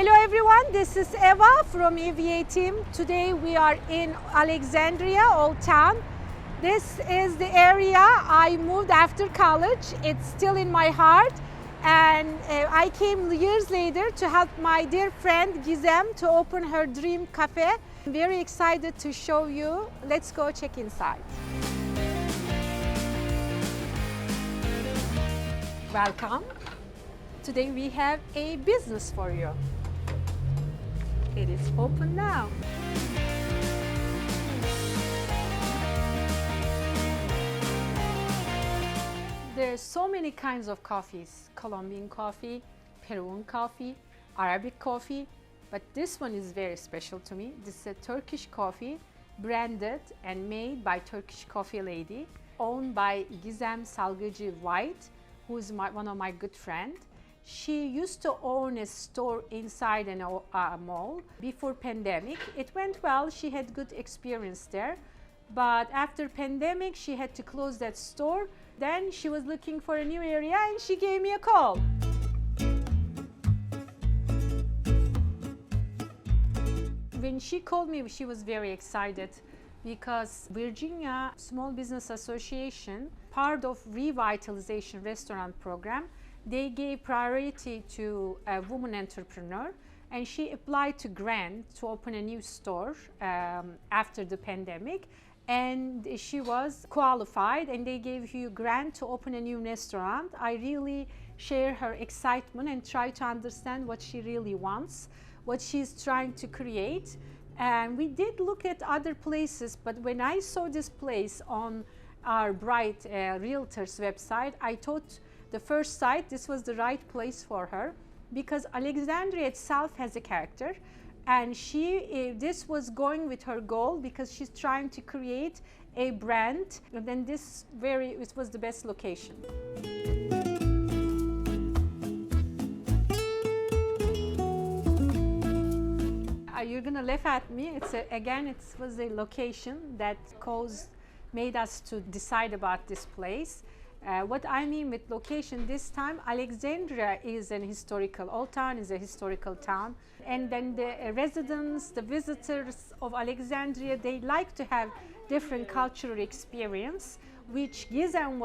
Hello everyone, this is Eva from Evateam. Today we are in Alexandria, Old Town. This is the area I moved after college. It's still in my heart, and I came years later to help my dear friend Gizem to open her dream cafe. I'm very excited to show you. Let's go check inside. Welcome. Today we have a business for you. It is open now. There are so many kinds of coffees: Colombian coffee, Peruvian coffee, Arabic coffee, but this one is very special to me. This is a Turkish coffee, branded and made by Turkish coffee lady, owned by Gizem Salgıcı White, who is one of my good friends. She used to own a store inside a mall before pandemic. It went well, she had good experience there. But after pandemic, she had to close that store. Then she was looking for a new area and she gave me a call. When she called me, she was very excited because Virginia Small Business Association, part of revitalization restaurant program, they gave priority to a woman entrepreneur, and she applied to grant to open a new store after the pandemic, and she was qualified and they gave you grant to open a new restaurant. I really share her excitement and try to understand what she really wants, what she's trying to create. And we did look at other places, but when I saw this place on our Bright Realtors website, I thought the first sight this was the right place for her, because Alexandria itself has a character, and this was going with her goal because she's trying to create a brand, and then it was the best location. You're gonna laugh at me. It was a location that made us to decide about this place. What I mean with location this time, Alexandria is an historical, Old Town is a historical town. And then the residents, the visitors of Alexandria, they like to have different cultural experience, which Gizem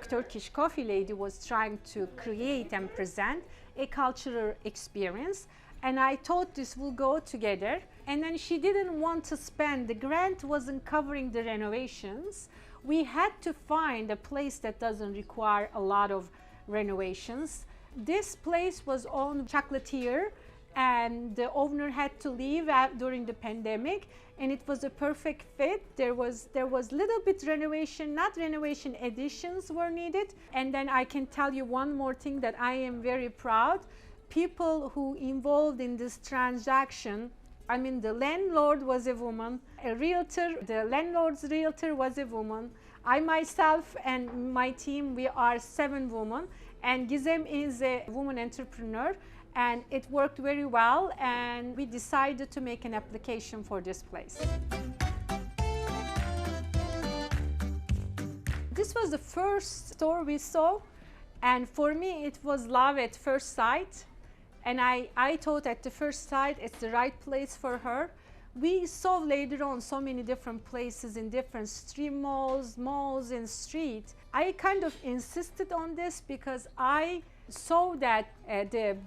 Turkish coffee lady was trying to create and present a cultural experience. And I thought this will go together. And then she didn't want to spend, the grant wasn't covering the renovations. We had to find a place that doesn't require a lot of renovations. This place was owned chocolatier, and the owner had to leave during the pandemic, and it was a perfect fit. There was little bit renovation, not renovation, additions were needed. And then I can tell you one more thing that I am very proud. People who involved in this transaction, I mean, the landlord was a woman, a realtor, the landlord's realtor was a woman. I myself and my team, we are 7 women, and Gizem is a woman entrepreneur, and it worked very well, and we decided to make an application for this place. This was the first store we saw, and for me it was love at first sight. And I thought at the first sight it's the right place for her. We saw later on so many different places in different street malls and streets. I kind of insisted on this because I saw that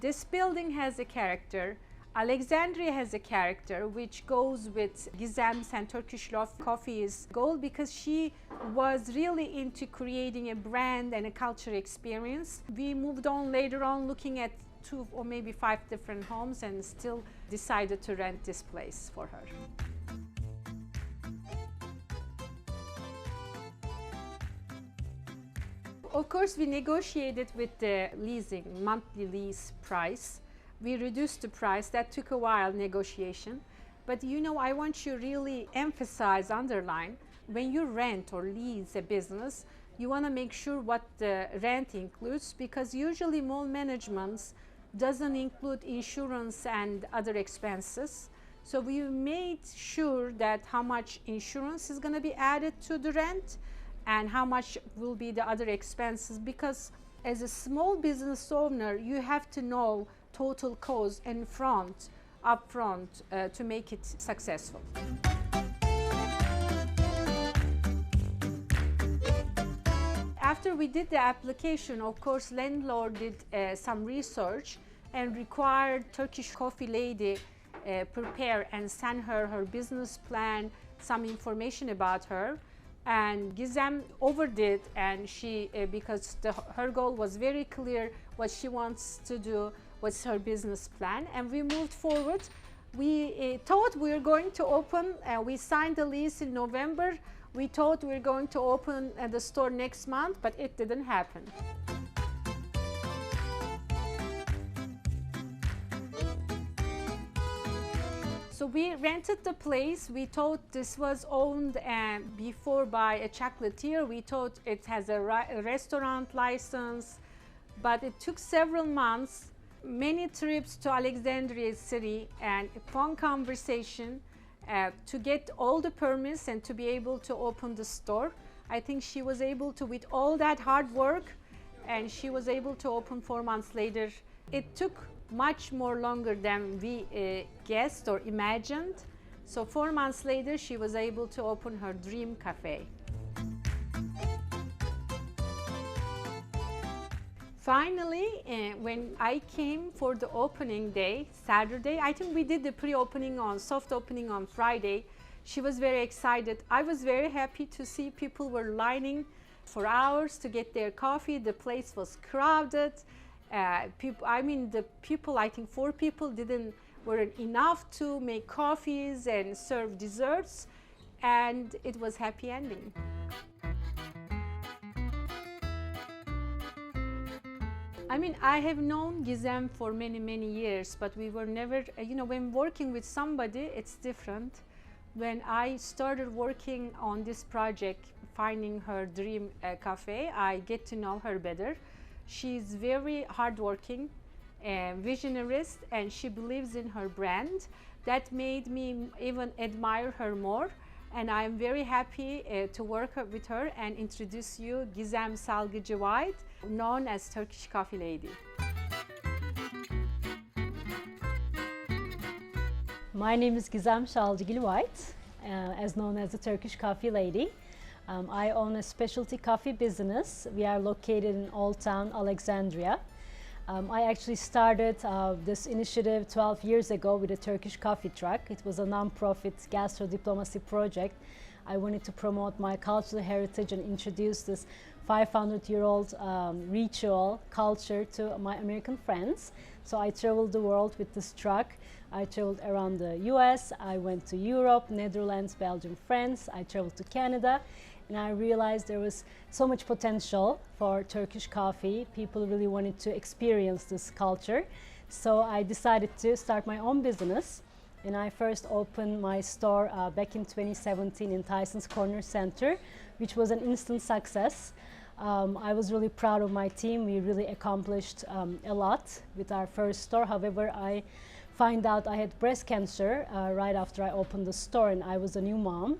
this building has a character. Alexandria has a character which goes with Gizem's and Turkish Love Coffee's goal, because she was really into creating a brand and a cultural experience. We moved on later on looking at 2 or maybe 5 different homes and still decided to rent this place for her. Of course, we negotiated with the monthly lease price. We reduced the price. That took a while, negotiation. But I want you really emphasize, underline, when you rent or lease a business, you want to make sure what the rent includes, because usually mall managements doesn't include insurance and other expenses. So we made sure that how much insurance is going to be added to the rent and how much will be the other expenses, because as a small business owner, you have to know total cause in front, up front, to make it successful. After we did the application, of course, landlord did some research and required Turkish coffee lady prepare and send her business plan, some information about her. And Gizem overdid, and she, because her goal was very clear, what she wants to do, what's her business plan, and we moved forward. We thought we were going to open, we signed the lease in November. We thought we were going to open the store next month, but it didn't happen. So we rented the place. We thought this was owned before by a chocolatier. We thought it has a restaurant license, but it took several months, many trips to Alexandria city, and a phone conversation to get all the permits and to be able to open the store. I think she was able to, with all that hard work, and she was able to open 4 months later. It took much more longer than we guessed or imagined. So 4 months later, she was able to open her dream cafe. Finally, when I came for the opening day, Saturday, I think we did the pre-opening soft opening on Friday. She was very excited. I was very happy to see people were lining for hours to get their coffee. The place was crowded. The people, I think 4 people weren't enough to make coffees and serve desserts, and it was happy ending. I have known Gizem for many years, but we were never, when working with somebody, it's different. When I started working on this project, finding her dream cafe, I get to know her better. She's very hardworking, visionarist, and she believes in her brand. That made me even admire her more, and I'm very happy to work with her and introduce you Gizem Salgıcı White, known as Turkish Coffee Lady. My name is Gizem Salgıcı White, as known as the Turkish Coffee Lady. I own a specialty coffee business. We are located in Old Town, Alexandria. I actually started this initiative 12 years ago with a Turkish coffee truck. It was a non-profit gastro diplomacy project. I wanted to promote my cultural heritage and introduce this 500-year-old ritual culture to my American friends. So I traveled the world with this truck. I traveled around the US, I went to Europe, Netherlands, Belgium, France. I traveled to Canada. And I realized there was so much potential for Turkish coffee. People really wanted to experience this culture. So I decided to start my own business. And I first opened my store back in 2017 in Tyson's Corner Center, which was an instant success. I was really proud of my team. We really accomplished a lot with our first store. However, I found out I had breast cancer right after I opened the store, and I was a new mom.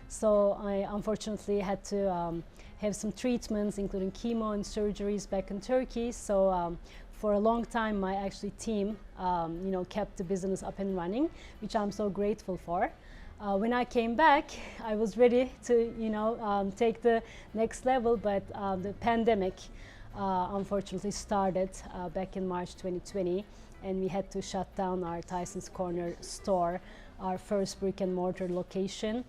So I unfortunately had to have some treatments, including chemo and surgeries back in Turkey. So for a long time, my team, kept the business up and running, which I'm so grateful for. When I came back, I was ready to, take the next level, but the pandemic unfortunately started back in March 2020, and we had to shut down our Tyson's Corner store, our first brick and mortar location.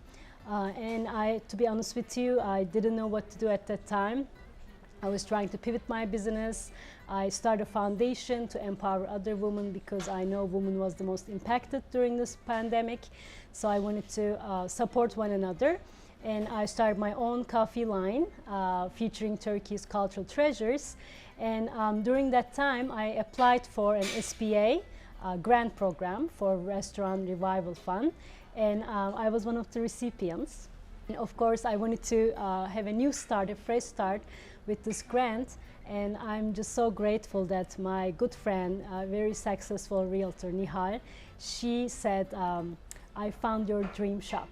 And to be honest with you, I didn't know what to do at that time. I was trying to pivot my business. I started a foundation to empower other women because I know women was the most impacted during this pandemic. So I wanted to support one another. And I started my own coffee line featuring Turkey's cultural treasures. And during that time, I applied for an SBA grant program for Restaurant Revival Fund. And I was one of the recipients. And of course, I wanted to have a new start, a fresh start with this grant. And I'm just so grateful that my good friend, very successful realtor, Nihal, she said, I found your dream shop.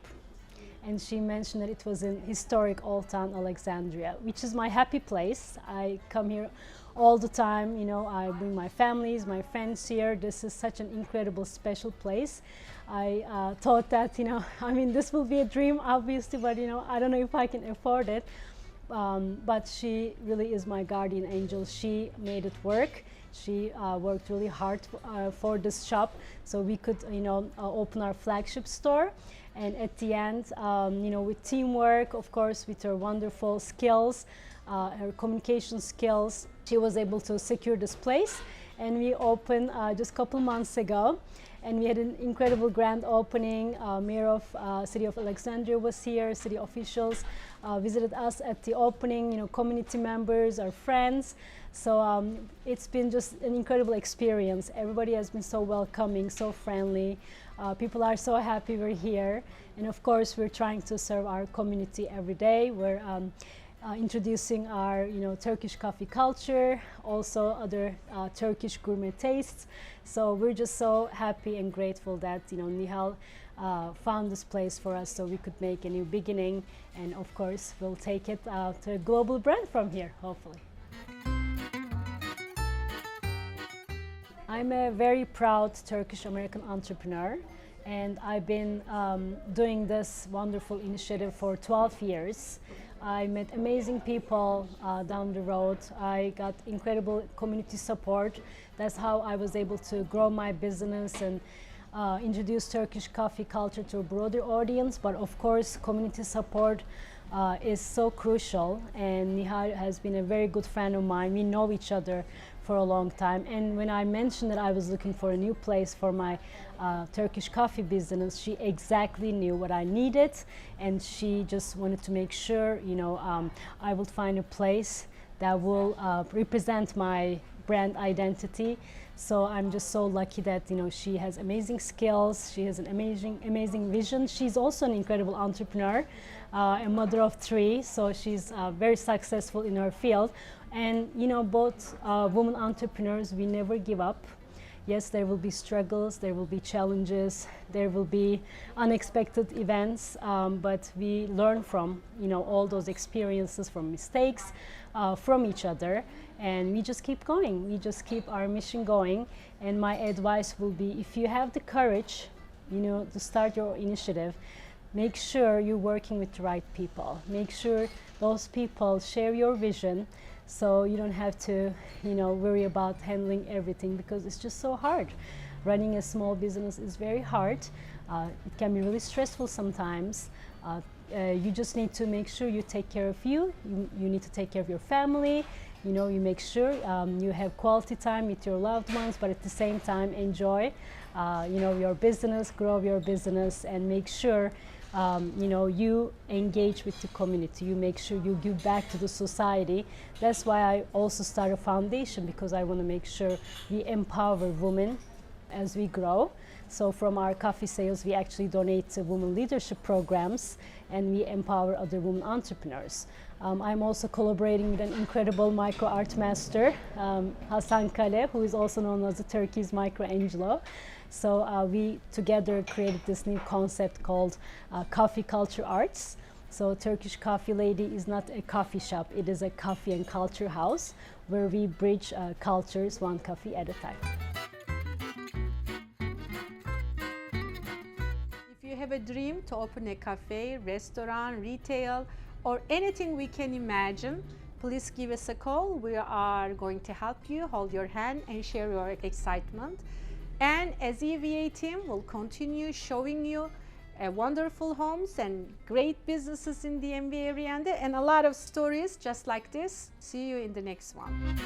And she mentioned that it was in historic Old Town Alexandria, which is my happy place. I come here all the time. You know, I bring my families, my friends here. This is such an incredible, special place. I thought that, you know, I mean, this will be a dream, obviously, but, you know, I don't know if I can afford it. But she really is my guardian angel. She made it work. She worked really hard for this shop, so we could, you know, open our flagship store. And at the end, you know, with teamwork, of course, with her wonderful skills, her communication skills, she was able to secure this place. And we opened just a couple months ago. And we had an incredible grand opening. Mayor of City of Alexandria was here. City officials visited us at the opening. You know, community members, our friends. So it's been just an incredible experience. Everybody has been so welcoming, so friendly. People are so happy we're here. And of course, we're trying to serve our community every day. We're introducing our, you know, Turkish coffee culture, also other Turkish gourmet tastes. So we're just so happy and grateful that, you know, Nihal found this place for us so we could make a new beginning. And of course, we'll take it to a global brand from here, hopefully. I'm a very proud Turkish-American entrepreneur, and I've been doing this wonderful initiative for 12 years. I met amazing people down the road. I got incredible community support. That's how I was able to grow my business and introduce Turkish coffee culture to a broader audience. But of course, community support is so crucial, and Nihal has been a very good friend of mine. We know each other for a long time, and when I mentioned that I was looking for a new place for my Turkish coffee business, she exactly knew what I needed, and she just wanted to make sure, you know, I would find a place that will represent my brand identity. So I'm just so lucky that, you know, she has amazing skills, she has an amazing vision. She's also an incredible entrepreneur, a mother of 3, so she's very successful in her field. And, you know, both women entrepreneurs, we never give up. Yes, there will be struggles, there will be challenges, there will be unexpected events, but we learn from, you know, all those experiences, from mistakes, from each other, and we just keep going. We just keep our mission going. And my advice will be, if you have the courage, you know, to start your initiative, make sure you're working with the right people. Make sure those people share your vision, so you don't have to, you know, worry about handling everything, because it's just so hard. Running a small business is very hard. It can be really stressful sometimes. You just need to make sure you take care of you. You need to take care of your family. You know, you make sure you have quality time with your loved ones, but at the same time enjoy, you know, your business, grow your business, and make sure you know, you engage with the community. You make sure you give back to the society. That's why I also started a foundation, because I want to make sure we empower women as we grow. So from our coffee sales, we actually donate to women leadership programs, and we empower other women entrepreneurs. I'm also collaborating with an incredible micro art master, Hasan Kale, who is also known as the Turkey's Michelangelo. So we together created this new concept called Coffee Culture Arts. So Turkish Coffee Lady is not a coffee shop, it is a coffee and culture house where we bridge cultures one coffee at a time. If you have a dream to open a cafe, restaurant, retail, or anything we can imagine, please give us a call. We are going to help you, hold your hand, and share your excitement. And as evateam, we'll continue showing you wonderful homes and great businesses in the MV area, and a lot of stories just like this. See you in the next one.